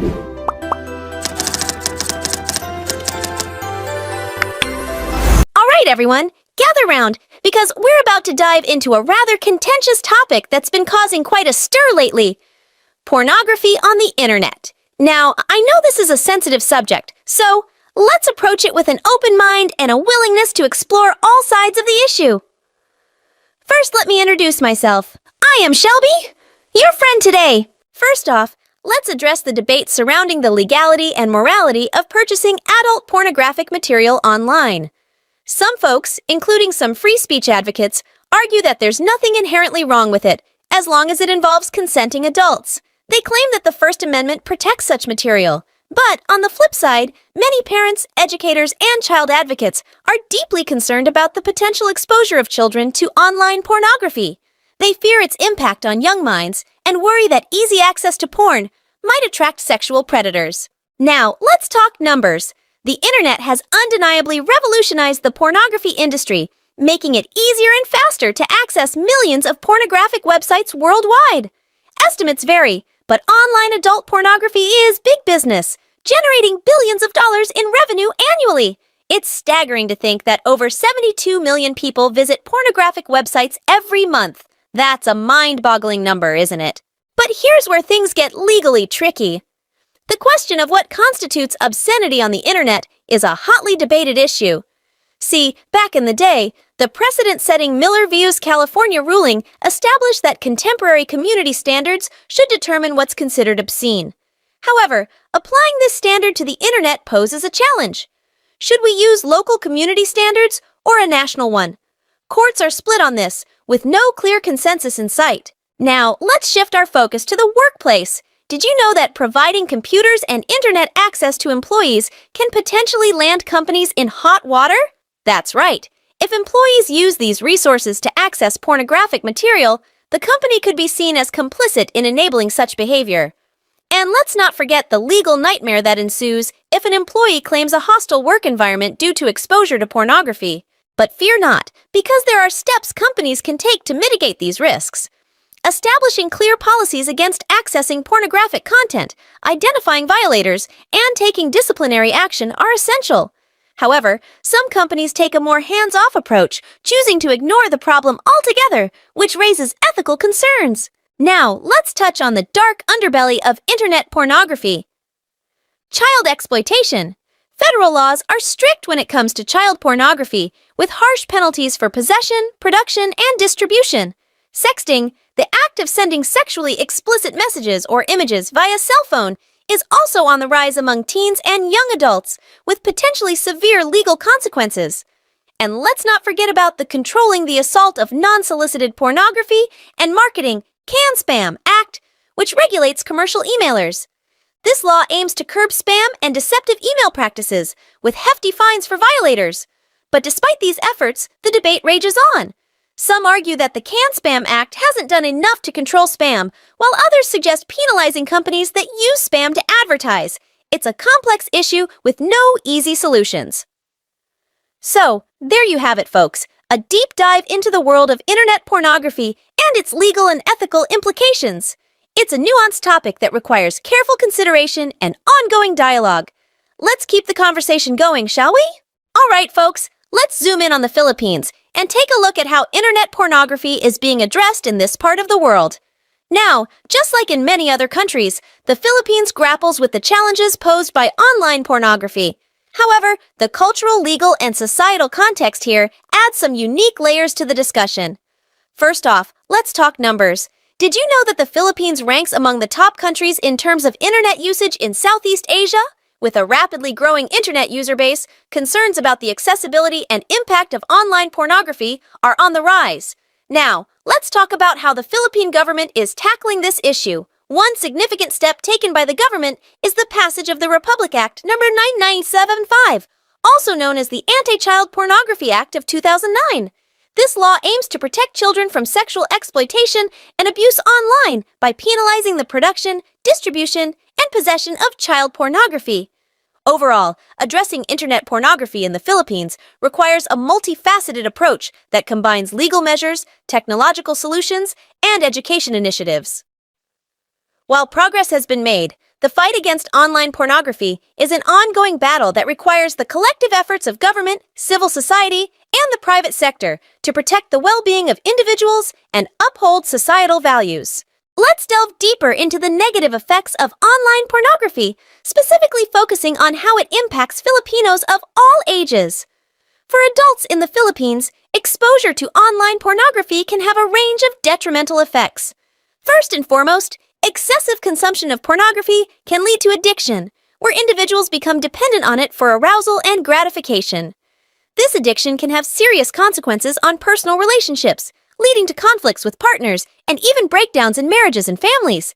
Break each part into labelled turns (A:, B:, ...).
A: All right, everyone, gather round, because we're about to dive into a rather contentious topic that's been causing quite a stir lately: pornography on the internet. Now, I know this is a sensitive subject, so let's approach it with an open mind and a willingness to explore all sides of the issue. First, let me introduce myself. I am Shelby, your friend today. First off, let's address the debate surrounding the legality and morality of purchasing adult pornographic material online. Some folks, including some free speech advocates, argue that there's nothing inherently wrong with it, as long as it involves consenting adults. They claim that the First Amendment protects such material. But on the flip side, many parents, educators, and child advocates are deeply concerned about the potential exposure of children to online pornography. They fear its impact on young minds and worry that easy access to porn might attract sexual predators. Now, let's talk numbers. The internet has undeniably revolutionized the pornography industry, making it easier and faster to access millions of pornographic websites worldwide. Estimates vary, but online adult pornography is big business, generating billions of dollars in revenue annually. It's staggering to think that over 72 million people visit pornographic websites every month. That's a mind-boggling number, isn't it? But here's where things get legally tricky. The question of what constitutes obscenity on the internet is a hotly debated issue. See, back in the day, the precedent-setting Miller v. California ruling established that contemporary community standards should determine what's considered obscene. However, applying this standard to the internet poses a challenge. Should we use local community standards or a national one? Courts are split on this, with no clear consensus in sight. Now, let's shift our focus to the workplace. Did you know that providing computers and internet access to employees can potentially land companies in hot water? That's right. If employees use these resources to access pornographic material, the company could be seen as complicit in enabling such behavior. And let's not forget the legal nightmare that ensues if an employee claims a hostile work environment due to exposure to pornography. But fear not, because there are steps companies can take to mitigate these risks. Establishing clear policies against accessing pornographic content, identifying violators, and taking disciplinary action are essential. However, some companies take a more hands-off approach, choosing to ignore the problem altogether, which raises ethical concerns. Now, let's touch on the dark underbelly of internet pornography. Child exploitation. Federal laws are strict when it comes to child pornography, with harsh penalties for possession, production, and distribution. Sexting, the act of sending sexually explicit messages or images via cell phone, is also on the rise among teens and young adults, with potentially severe legal consequences. And let's not forget about the Controlling the Assault of Non-Solicited Pornography and Marketing (CAN-SPAM) Act, which regulates commercial emailers. This law aims to curb spam and deceptive email practices, with hefty fines for violators. But despite these efforts, the debate rages on. Some argue that the CAN-SPAM Act hasn't done enough to control spam, while others suggest penalizing companies that use spam to advertise. It's a complex issue with no easy solutions. So, there you have it, folks. A deep dive into the world of internet pornography and its legal and ethical implications. It's a nuanced topic that requires careful consideration and ongoing dialogue. Let's keep the conversation going, shall we? All right, folks, let's zoom in on the Philippines and take a look at how internet pornography is being addressed in this part of the world. Now, just like in many other countries, the Philippines grapples with the challenges posed by online pornography. However, the cultural, legal, and societal context here adds some unique layers to the discussion. First off, let's talk numbers. Did you know that the Philippines ranks among the top countries in terms of internet usage in Southeast Asia? With a rapidly growing internet user base, concerns about the accessibility and impact of online pornography are on the rise. Now, let's talk about how the Philippine government is tackling this issue. One significant step taken by the government is the passage of the Republic Act No. 9975, also known as the Anti-Child Pornography Act of 2009. This law aims to protect children from sexual exploitation and abuse online by penalizing the production, distribution, and possession of child pornography. Overall, addressing internet pornography in the Philippines requires a multifaceted approach that combines legal measures, technological solutions, and education initiatives. While progress has been made, the fight against online pornography is an ongoing battle that requires the collective efforts of government, civil society, and the private sector to protect the well-being of individuals and uphold societal values. Let's delve deeper into the negative effects of online pornography, specifically focusing on how it impacts Filipinos of all ages. For adults in the Philippines, exposure to online pornography can have a range of detrimental effects. First and foremost, excessive consumption of pornography can lead to addiction, where individuals become dependent on it for arousal and gratification. This addiction can have serious consequences on personal relationships, leading to conflicts with partners and even breakdowns in marriages and families.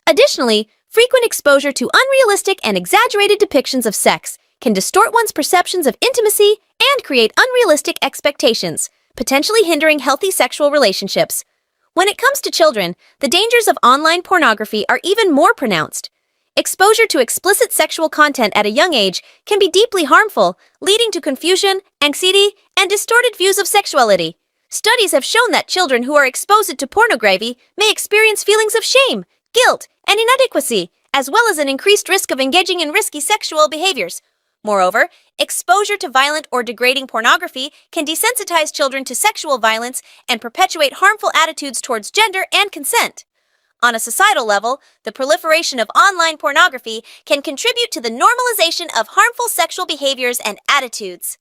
A: Additionally, frequent exposure to unrealistic and exaggerated depictions of sex can distort one's perceptions of intimacy and create unrealistic expectations, potentially hindering healthy sexual relationships. When it comes to children, the dangers of online pornography are even more pronounced. Exposure to explicit sexual content at a young age can be deeply harmful, leading to confusion, anxiety, and distorted views of sexuality. Studies have shown that children who are exposed to pornography may experience feelings of shame, guilt, and inadequacy, as well as an increased risk of engaging in risky sexual behaviors. Moreover, exposure to violent or degrading pornography can desensitize children to sexual violence and perpetuate harmful attitudes towards gender and consent. On a societal level, the proliferation of online pornography can contribute to the normalization of harmful sexual behaviors and attitudes.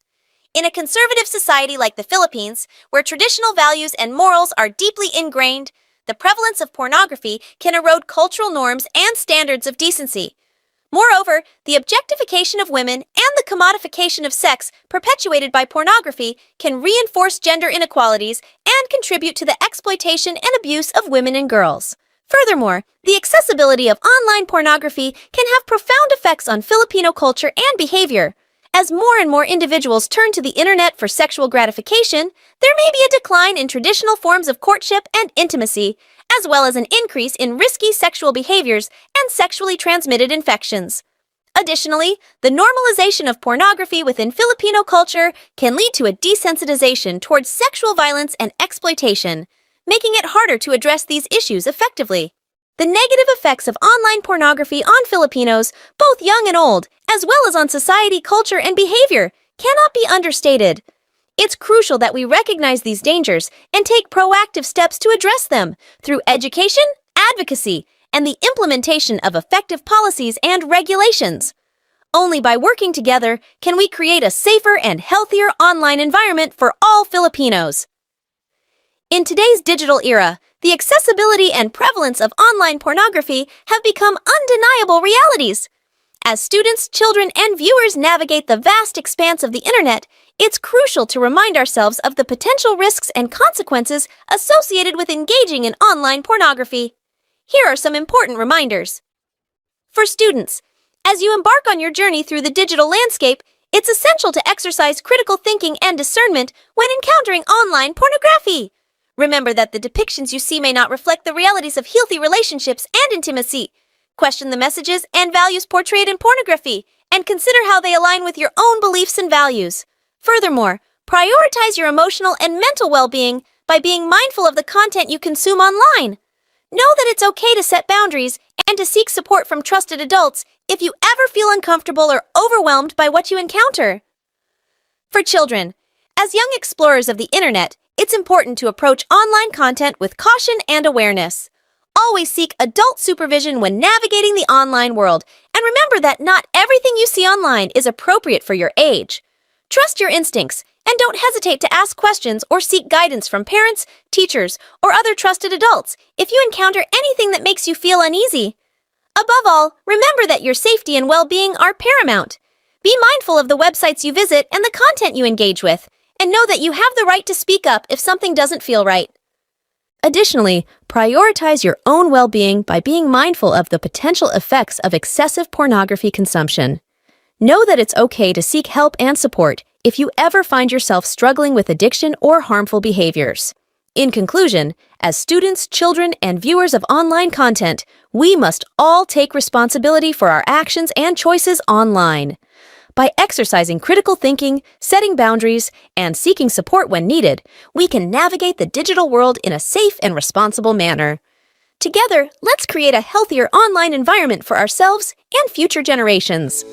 A: In a conservative society like the Philippines, where traditional values and morals are deeply ingrained, the prevalence of pornography can erode cultural norms and standards of decency. Moreover, the objectification of women and the commodification of sex perpetuated by pornography can reinforce gender inequalities and contribute to the exploitation and abuse of women and girls. Furthermore, the accessibility of online pornography can have profound effects on Filipino culture and behavior. As more and more individuals turn to the internet for sexual gratification, there may be a decline in traditional forms of courtship and intimacy, as well as an increase in risky sexual behaviors and sexually transmitted infections. Additionally, the normalization of pornography within Filipino culture can lead to a desensitization towards sexual violence and exploitation, making it harder to address these issues effectively. The negative effects of online pornography on Filipinos, both young and old, as well as on society, culture, and behavior, cannot be understated. It's crucial that we recognize these dangers and take proactive steps to address them through education, advocacy, and the implementation of effective policies and regulations. Only by working together can we create a safer and healthier online environment for all Filipinos. In today's digital era, the accessibility and prevalence of online pornography have become undeniable realities. As students, children, and viewers navigate the vast expanse of the internet, it's crucial to remind ourselves of the potential risks and consequences associated with engaging in online pornography. Here are some important reminders. For students, as you embark on your journey through the digital landscape, it's essential to exercise critical thinking and discernment when encountering online pornography. Remember that the depictions you see may not reflect the realities of healthy relationships and intimacy. Question the messages and values portrayed in pornography, and consider how they align with your own beliefs and values. Furthermore, prioritize your emotional and mental well-being by being mindful of the content you consume online. Know that it's okay to set boundaries and to seek support from trusted adults if you ever feel uncomfortable or overwhelmed by what you encounter. For children, as young explorers of the internet, it's important to approach online content with caution and awareness. Always seek adult supervision when navigating the online world, and remember that not everything you see online is appropriate for your age. Trust your instincts, and don't hesitate to ask questions or seek guidance from parents, teachers, or other trusted adults if you encounter anything that makes you feel uneasy. Above all, remember that your safety and well-being are paramount. Be mindful of the websites you visit and the content you engage with, and know that you have the right to speak up if something doesn't feel right. Additionally, prioritize your own well-being by being mindful of the potential effects of excessive pornography consumption. Know that it's okay to seek help and support if you ever find yourself struggling with addiction or harmful behaviors. In conclusion, as students, children, and viewers of online content, we must all take responsibility for our actions and choices online. By exercising critical thinking, setting boundaries, and seeking support when needed, we can navigate the digital world in a safe and responsible manner. Together, let's create a healthier online environment for ourselves and future generations.